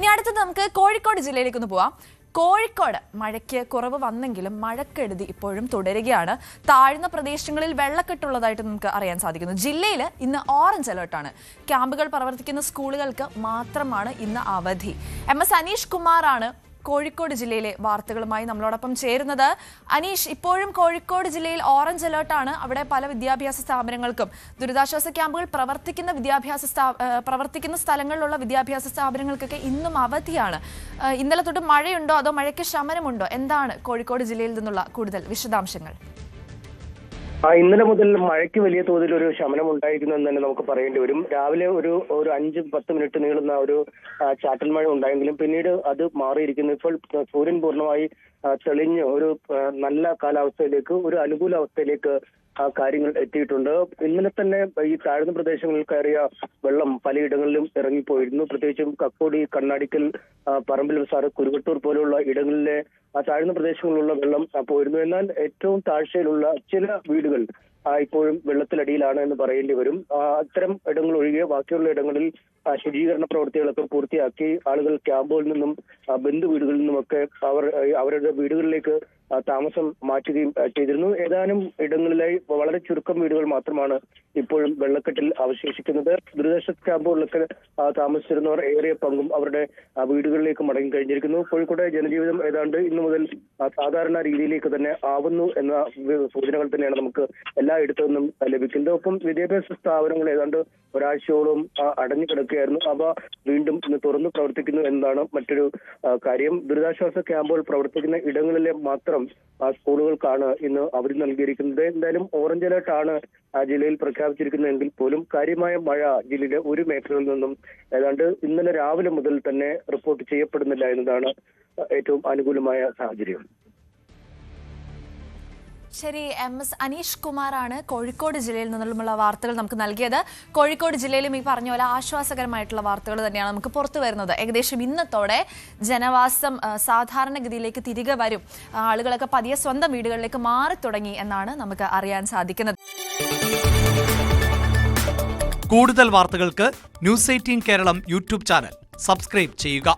ഇനി അടുത്തത് നമുക്ക് കോഴിക്കോട് ജില്ലയിലേക്ക് ഒന്ന് പോവാം. കോഴിക്കോട് മഴയ്ക്ക് കുറവ് വന്നെങ്കിലും മഴക്കെടുതി ഇപ്പോഴും തുടരുകയാണ്. താഴ്ന്ന പ്രദേശങ്ങളിൽ വെള്ളക്കെട്ടുള്ളതായിട്ട് നമുക്ക് അറിയാൻ സാധിക്കുന്നു. ജില്ലയിൽ ഇന്ന് ഓറഞ്ച് അലേർട്ടാണ്. ക്യാമ്പുകൾ പ്രവർത്തിക്കുന്ന സ്കൂളുകൾക്ക് മാത്രമാണ് ഇന്ന് അവധി. MS അനീഷ് കുമാറാണ് കോഴിക്കോട് ജില്ലയിലെ വാർത്തകളുമായി നമ്മളോടൊപ്പം ചേരുന്നത്. അനീഷ്, ഇപ്പോഴും കോഴിക്കോട് ജില്ലയിൽ ഓറഞ്ച് അലേർട്ടാണ്. അവിടെ പല വിദ്യാഭ്യാസ സ്ഥാപനങ്ങൾക്കും ദുരിതാശ്വാസ ക്യാമ്പുകൾ പ്രവർത്തിക്കുന്ന സ്ഥലങ്ങളിലുള്ള വിദ്യാഭ്യാസ സ്ഥാപനങ്ങൾക്കൊക്കെ ഇന്നും അവധിയാണ്. ഇന്നലെ തൊട്ട് മഴയുണ്ടോ അതോ മഴയ്ക്ക് ശമനമുണ്ടോ? എന്താണ് കോഴിക്കോട് ജില്ലയിൽ നിന്നുള്ള കൂടുതൽ വിശദാംശങ്ങൾ? ഇന്നലെ മുതൽ മഴയ്ക്ക് വലിയ തോതിൽ ഒരു ശമനം ഉണ്ടായിരുന്നു എന്ന് തന്നെ നമുക്ക് പറയേണ്ടി വരും. രാവിലെ ഒരു 5-10 മിനിറ്റ് നീളുന്ന ഒരു ചാറ്റൽ മഴ ഉണ്ടായെങ്കിലും പിന്നീട് അത് മാറിയിരിക്കുന്നു. ഇപ്പോൾ സൂര്യൻ പൂർണ്ണമായി തെളിഞ്ഞ് ഒരു നല്ല കാലാവസ്ഥയിലേക്ക്, ഒരു അനുകൂല അവസ്ഥയിലേക്ക് കാര്യങ്ങൾ എത്തിയിട്ടുണ്ട്. ഇന്നലെ തന്നെ ഈ താഴ്ന്ന പ്രദേശങ്ങളിൽ കയറിയ വെള്ളം പലയിടങ്ങളിലും ഇറങ്ങിപ്പോയിരുന്നു. പ്രത്യേകിച്ചും കക്കോടി, കണ്ണാടിക്കൽ, പറമ്പിൽ സാറ്, കുരുവട്ടൂർ പോലുള്ള ഇടങ്ങളിലെ താഴ്ന്ന പ്രദേശങ്ങളിലുള്ള വെള്ളം പോയിരുന്നു. എന്നാൽ ഏറ്റവും താഴ്ചയിലുള്ള ചില വീടുകൾ ഇപ്പോഴും വെള്ളത്തിലടിയിലാണ് എന്ന് പറയേണ്ടി വരും. അത്തരം ഇടങ്ങൾ ഒഴികെ ബാക്കിയുള്ള ഇടങ്ങളിൽ ശുചീകരണ പ്രവൃത്തികളൊക്കെ പൂർത്തിയാക്കി ആളുകൾ ക്യാമ്പുകളിൽ നിന്നും ബന്ധു വീടുകളിൽ നിന്നുമൊക്കെ അവരുടെ വീടുകളിലേക്ക് താമസം മാറ്റുകയും ചെയ്തിരുന്നു. ഏതാനും ഇടങ്ങളിലായി വളരെ ചുരുക്കം വീടുകൾ മാത്രമാണ് ഇപ്പോഴും വെള്ളക്കെട്ടിൽ അവശേഷിക്കുന്നത്. ദുരിതാശ്വാസ ക്യാമ്പുകളിലൊക്കെ താമസിച്ചിരുന്നവർ ഏറിയ പങ്കും അവരുടെ വീടുകളിലേക്ക് മടങ്ങി കഴിഞ്ഞിരിക്കുന്നു. കോഴിക്കോട്ടെ ജനജീവിതം ഏതാണ്ട് ഇന്നു മുതൽ സാധാരണ രീതിയിലേക്ക് തന്നെ ആവുന്നു എന്ന സൂചനകൾ തന്നെയാണ് നമുക്ക് എല്ലായിടത്തു നിന്നും ലഭിക്കുന്നത്. ഒപ്പം വിദ്യാഭ്യാസ സ്ഥാപനങ്ങൾ ഏതാണ്ട് ഒരാഴ്ചയോളം അടഞ്ഞു കിടക്കുകയായിരുന്നു. അവ വീണ്ടും ഇന്ന് തുറന്നു പ്രവർത്തിക്കുന്നു എന്നതാണ് മറ്റൊരു കാര്യം. ദുരിതാശ്വാസ ക്യാമ്പുകൾ പ്രവർത്തിക്കുന്ന ഇടങ്ങളിലെ മാത്രം സ്കൂളുകൾക്കാണ് ഇന്ന് അവധി നൽകിയിരിക്കുന്നത്. എന്തായാലും ഓറഞ്ച് അലേർട്ടാണ് ജില്ലയിൽ പ്രഖ്യാപിച്ചിരിക്കുന്നതെങ്കിൽ പോലും കാര്യമായ മഴ ജില്ലയിലെ ഒരു മേഖലയിൽ നിന്നും ഏതാണ്ട് ഇന്നലെ രാവിലെ മുതൽ തന്നെ റിപ്പോർട്ട് ചെയ്യപ്പെടുന്നില്ല എന്നതാണ് ഏറ്റവും അനുകൂലമായ സാഹചര്യം. ശരി, MS അനീഷ് കുമാറാണ് കോഴിക്കോട് ജില്ലയിൽ നിന്നുള്ള വാർത്തകൾ നമുക്ക് നൽകിയത്. കോഴിക്കോട് ജില്ലയിലും ഈ പറഞ്ഞ പോലെ ആശ്വാസകരമായിട്ടുള്ള വാർത്തകൾ തന്നെയാണ് നമുക്ക് പുറത്തു വരുന്നത്. ഏകദേശം ഇന്നത്തോടെ ജനവാസം സാധാരണഗതിയിലേക്ക് തിരികെ വരും. ആളുകളൊക്കെ പതിയെ സ്വന്തം വീടുകളിലേക്ക് മാറി തുടങ്ങി എന്നാണ് നമുക്ക് അറിയാൻ സാധിക്കുന്നത്. കൂടുതൽ വാർത്തകൾക്ക് News 18 Keralam YouTube channel subscribe ചെയ്യുക.